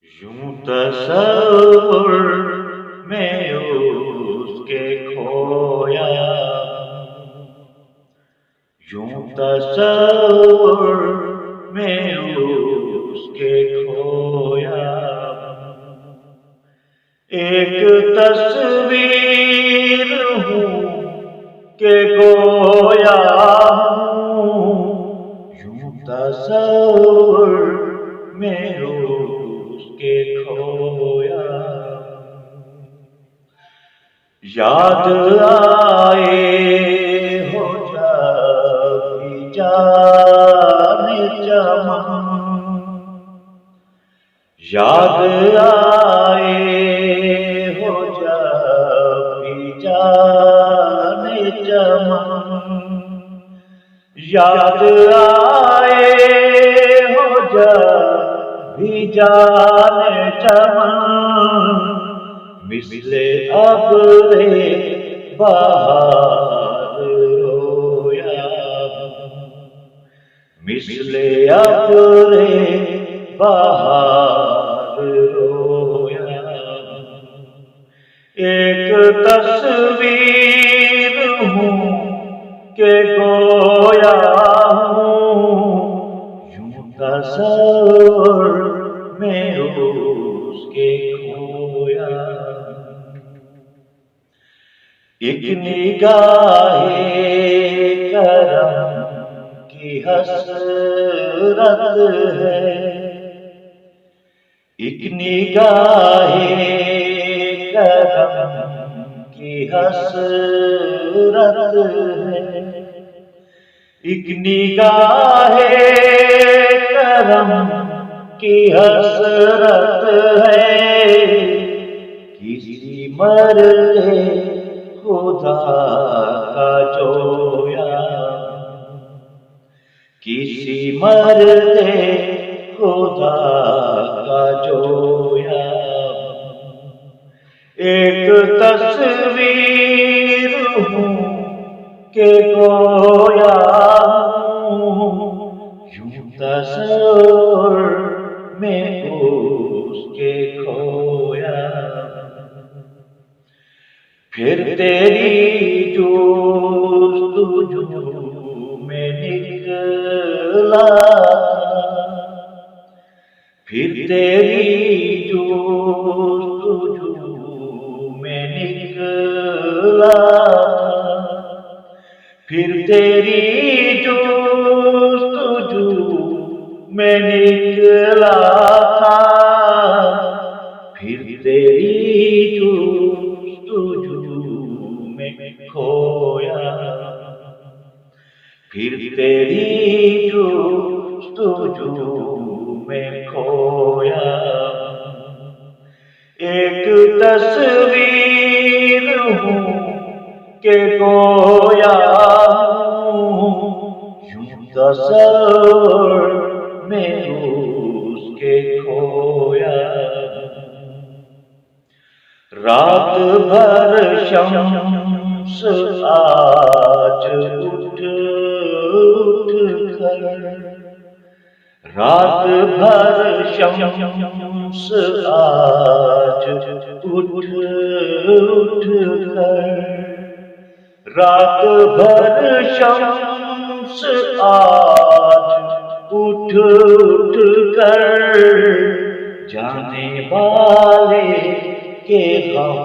یوں تصور میں اس کے کھویا، یوں تصور میں اس کے کھویا، ایک تصویر ہوں کہ گویا ہوں، یوں تصور میں اس کے کھویا، یاد آئے ہو جب بھی جانے چمن، یاد آئے ہو جب بھی جانے چمن، یاد آئے ہو جب بھی جانے چمن، مثل ابر بہار رویا، مثل ابر بہار رویا، ایک تصویر ہوں کہ گویا ہوں، یوں تصور میں اس کے کھویا، ایک نگاہ کرم کی حسرت ہے، ایک نگاہ کرم کی حسرت ہے، ایک نگاہ کرم کی حسرت ہے، کسی مرد خدا کا جویا، کسی مرد خدا کا جویا، ایک تصویر ہوں کہ گویا ہوں، یوں تصور میں اس کے کھویا، پھر تیری جستجو میں نکلا، پھر تیری جستجو میں نکلا، پھر تیری جستجو میں نکلا تھا، پھر تیری جستجو میں کھویا، پھر تیری جستجو میں کھویا، ایک تصویر ہوں کہ گویا ہوں، یوں تصور میں اس کے کھویا، رات بھر شمس آج اٹھ کر، رات بھر شمس آج اٹھ کر، رات بھر شمس آج اٹھ کر، جانے والے کے غم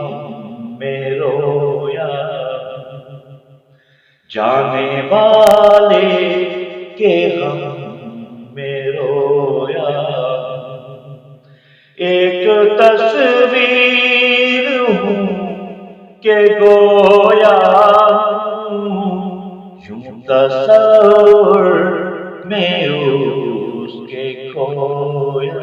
میں رویا، جانے والے کے غم میں رویا، ایک تصویر ہوں کہ گویا ہوں، یوں تصور میں اس کے کھویا۔